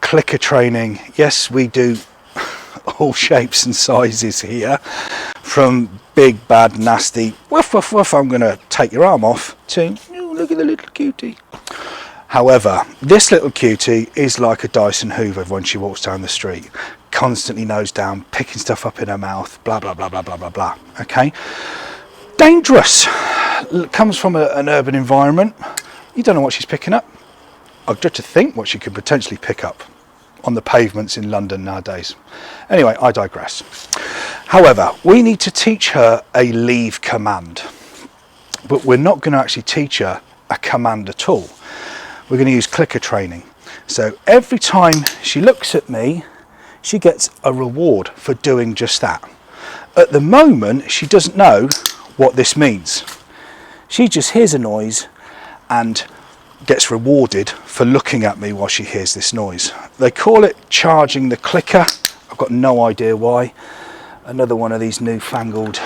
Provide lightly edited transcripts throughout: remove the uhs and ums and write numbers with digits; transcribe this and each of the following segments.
clicker training. Yes, we do all shapes and sizes here, from big, bad, nasty, woof, woof, woof, I'm going to take your arm off, to, oh, look at the little cutie. However, this little cutie is like a Dyson Hoover when she walks down the street, constantly nose down, picking stuff up in her mouth, blah, blah, blah, blah, blah, blah, blah. Okay? Dangerous. Comes from an urban environment. You don't know what she's picking up. I've got to think what she could potentially pick up on the pavements in London nowadays. Anyway, I digress. However, we need to teach her a leave command, but we're not going to actually teach her a command at all. We're going to use clicker training. So every time she looks at me, she gets a reward for doing just that. At the moment, she doesn't know what this means. She just hears a noise and gets rewarded for looking at me while she hears this noise. They call it charging the clicker. I've got no idea why. Another one of these newfangled,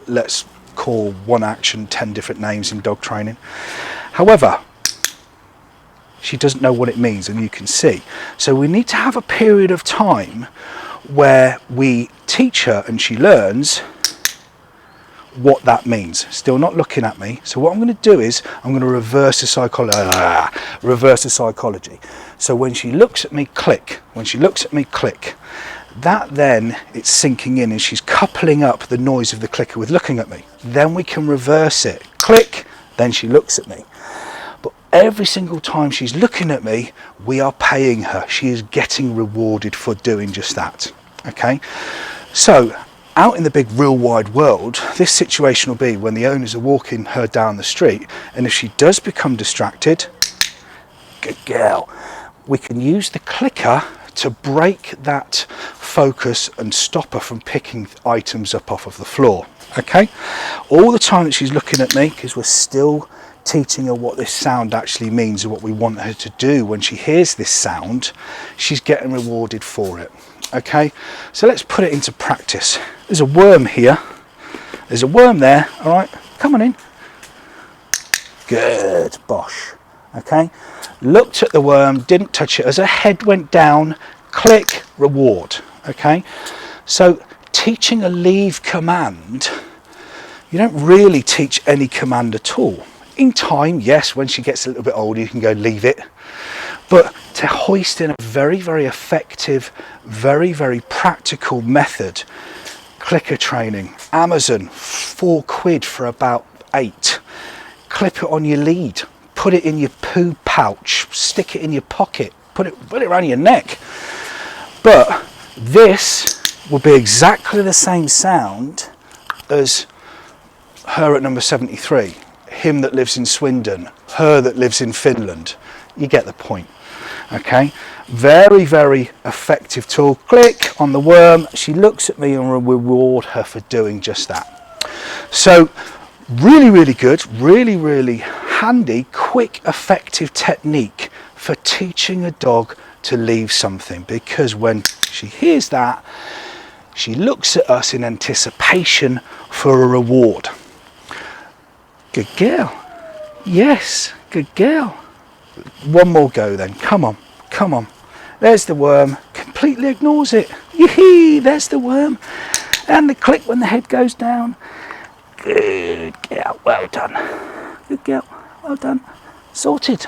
let's call one action 10 different names in dog training. However, she doesn't know what it means, and you can see. So we need to have a period of time where we teach her and she learns what that means. Still not looking at me. So what I'm going to do is I'm going to reverse the psychology. So when she looks at me, click. When she looks at me, click. That then it's sinking in, and she's coupling up the noise of the clicker with looking at me. Then we can reverse it. Click. Then she looks at me. But every single time she's looking at me, we are paying her. She is getting rewarded for doing just that. Okay. So out in the big real wide world, this situation will be when the owners are walking her down the street, and if she does become distracted, good girl, we can use the clicker to break that focus and stop her from picking items up off of the floor. Okay, all the time that she's looking at me, because we're still teaching her what this sound actually means and what we want her to do when she hears this sound, she's getting rewarded for it. Okay, so let's put it into practice. There's a worm here, there's a worm there. All right, come on in. Good, bosh. Okay, looked at the worm, didn't touch it. As her head went down, click, reward. Okay, so teaching a leave command, you don't really teach any command at all. In time, yes, when she gets a little bit older, you can go leave it. But to hoist in a very, very effective, very, very practical method, clicker training, Amazon, £4 for about 8. Clip it on your lead, put it in your poo pouch, stick it in your pocket, put it around your neck. But this will be exactly the same sound as her at number 73, him that lives in Swindon, her that lives in Finland. You get the point. Okay, very, very effective tool. Click on the worm, she looks at me, and we'll reward her for doing just that. So really, really good, really, really handy, quick, effective technique for teaching a dog to leave something, because when she hears that, she looks at us in anticipation for a reward. Good girl. Yes, good girl. One more go then. Come on, come on. There's the worm. Completely ignores it. Yee-hee, there's the worm. And the click when the head goes down. Good girl. Well done. Good girl. Well done. Sorted.